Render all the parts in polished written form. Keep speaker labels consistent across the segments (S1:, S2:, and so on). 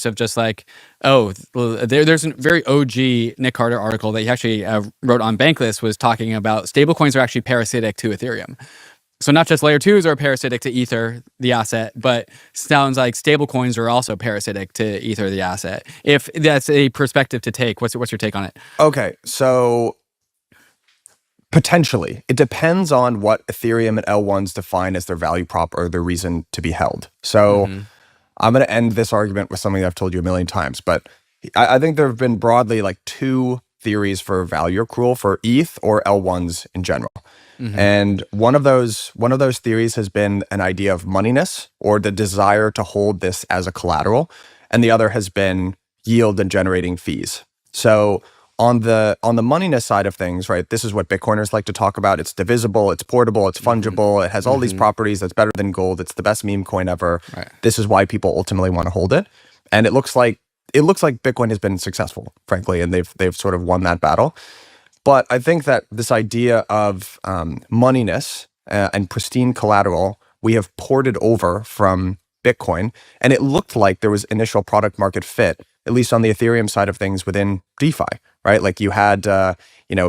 S1: of just like, oh, there's a very OG Nick Carter article that he actually wrote on Bankless, was talking about stablecoins are actually parasitic to Ethereum. So not just layer 2s are parasitic to Ether, the asset, but sounds like stablecoins are also parasitic to Ether, the asset. If that's a perspective to take, what's your take on it?
S2: Okay, so potentially. It depends on what Ethereum and L1s define as their value prop or their reason to be held. So I'm going to end this argument with something that I've told you a million times, but I think there have been broadly like two theories for value accrual for ETH or L1s in general. And one of those theories has been an idea of moneyness, or the desire to hold this as a collateral, and the other has been yield and generating fees. So on the moneyness side of things, right, this is what Bitcoiners like to talk about. It's divisible, it's portable, it's fungible, it has all these properties that's better than gold, it's the best meme coin ever.
S1: Right.
S2: This is why people ultimately want to hold it. And it looks like Bitcoin has been successful, frankly, and they've sort of won that battle. But I think that this idea of moneyness and pristine collateral, we have ported over from Bitcoin, and it looked like there was initial product market fit, at least on the Ethereum side of things within DeFi, right? Like you had,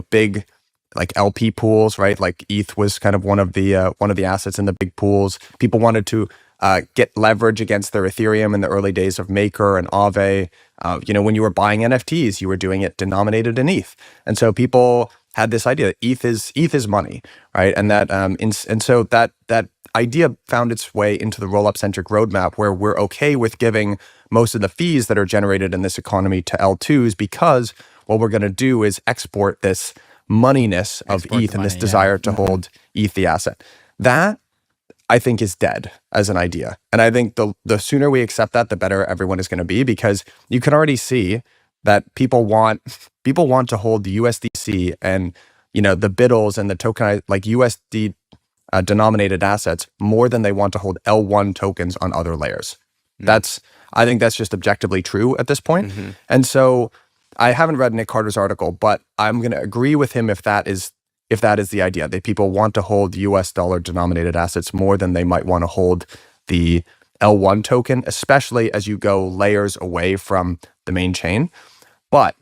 S2: big like LP pools, right? Like ETH was kind of one of the assets in the big pools. People wanted to get leverage against their Ethereum in the early days of Maker and Aave. When you were buying NFTs, you were doing it denominated in ETH, and so people had this idea that ETH is money, right? And that so that idea found its way into the rollup centric roadmap, where we're okay with giving most of the fees that are generated in this economy to L2s, because what we're going to do is export this moneyness of ETH and this desire to hold ETH, the asset. That, I think, is dead as an idea. And I think the sooner we accept that, the better everyone is going to be, because you can already see that people want to hold the USDC and the BIDLs and the tokenized like USD denominated assets more than they want to hold L1 tokens on other layers. I think that's just objectively true at this point. And so I haven't read Nick Carter's article, but I'm going to agree with him if that is the idea, that people want to hold US dollar denominated assets more than they might want to hold the L1 token, especially as you go layers away from the main chain. But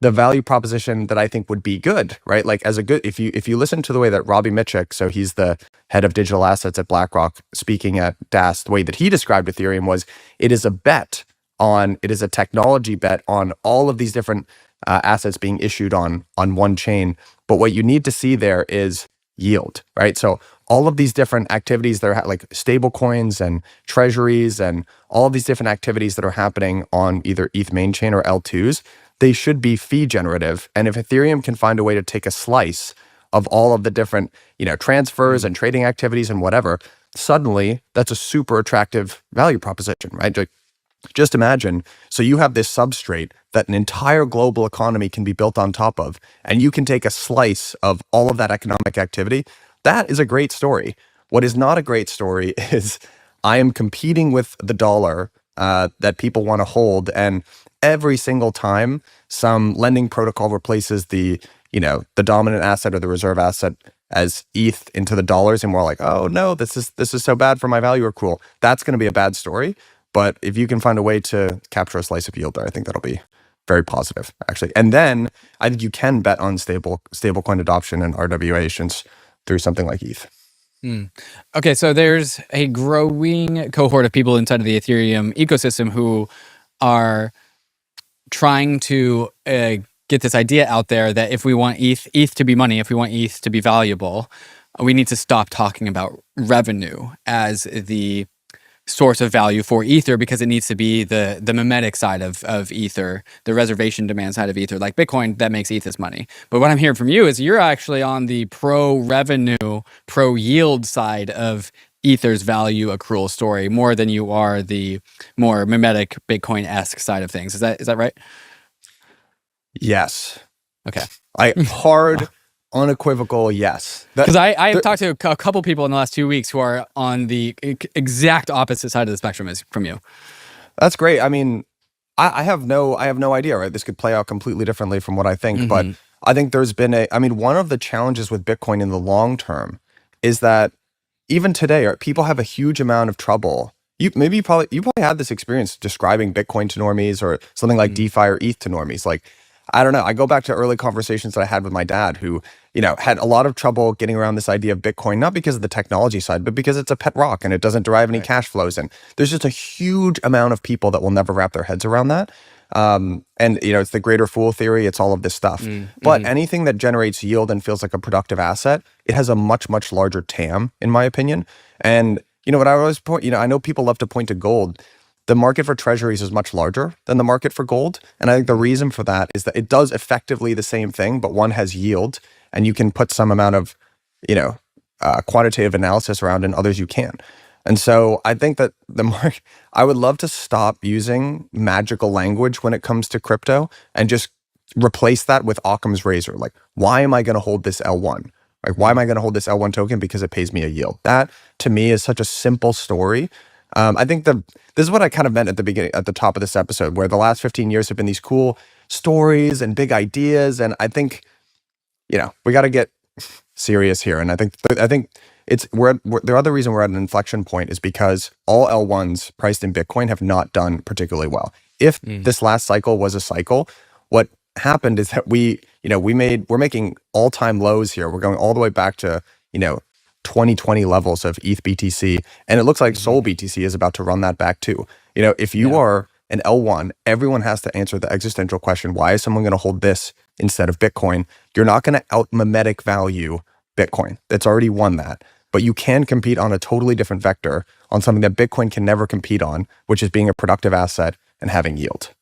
S2: the value proposition that I think would be good, right? Like if you listen to the way that Robbie Mitchell, so he's the head of digital assets at BlackRock, speaking at DAS, the way that he described Ethereum was, it is a technology bet on all of these different assets being issued on one chain. But what you need to see there is yield, right? So all of these different activities that are like stable coins and treasuries and all of these different activities that are happening on either ETH main chain or L2s, they should be fee generative. And if Ethereum can find a way to take a slice of all of the different, transfers and trading activities and whatever, suddenly that's a super attractive value proposition, right? Just imagine, so you have this substrate that an entire global economy can be built on top of, and you can take a slice of all of that economic activity. That is a great story. What is not a great story is I am competing with the dollar that people want to hold, and every single time some lending protocol replaces the dominant asset or the reserve asset as ETH into the dollars, and we're like, oh no, this is so bad for my value accrual. That's going to be a bad story. But if you can find a way to capture a slice of yield there, I think that'll be very positive, actually. And then I think you can bet on stablecoin adoption and RWA issuance through something like ETH.
S1: Okay, so there's a growing cohort of people inside of the Ethereum ecosystem who are trying to get this idea out there that if we want ETH to be money, if we want ETH to be valuable, we need to stop talking about revenue as the source of value for Ether, because it needs to be the mimetic side of Ether, the reservation demand side of Ether, like Bitcoin, that makes ETH as money. But what I'm hearing from you is you're actually on the pro-revenue, pro-yield side of Ether's value accrual story more than you are the more mimetic Bitcoin-esque side of things. Is that right?
S2: Yes.
S1: Okay.
S2: Unequivocal yes.
S1: Because I have talked to a couple people in the last 2 weeks who are on the exact opposite side of the spectrum as from you.
S2: That's great. I mean, I have no idea, right? This could play out completely differently from what I think, but I think there's been one of the challenges with Bitcoin in the long term is that even today, people have a huge amount of trouble You probably had this experience describing Bitcoin to normies or something like DeFi or ETH to normies. Like, I don't know. I go back to early conversations that I had with my dad who, had a lot of trouble getting around this idea of Bitcoin, not because of the technology side, but because it's a pet rock and it doesn't derive any cash flows. And there's just a huge amount of people that will never wrap their heads around that. And it's the greater fool theory. It's all of this stuff. But anything that generates yield and feels like a productive asset, it has a much, much larger TAM, in my opinion. And what I always point, I know people love to point to gold. The market for treasuries is much larger than the market for gold. And I think the reason for that is that it does effectively the same thing, but one has yield and you can put some amount of, quantitative analysis around and others you can't. And so I think that I would love to stop using magical language when it comes to crypto and just replace that with Occam's razor. Like, why am I going to hold this L1? Like, why am I going to hold this L1 token? Because it pays me a yield. That to me is such a simple story. I think this is what I kind of meant at the top of this episode, where the last 15 years have been these cool stories and big ideas. And I think, we got to get serious here. And I think the other reason we're at an inflection point is because all L1s priced in Bitcoin have not done particularly well. If this last cycle was a cycle, what happened is that we're making all-time lows here. We're going all the way back to, 2020 levels of ETH BTC. And it looks like Sol BTC is about to run that back too. If you are an L1, everyone has to answer the existential question, why is someone going to hold this instead of Bitcoin? You're not going to out-mimetic value Bitcoin. That's already won that. But you can compete on a totally different vector on something that Bitcoin can never compete on, which is being a productive asset and having yield.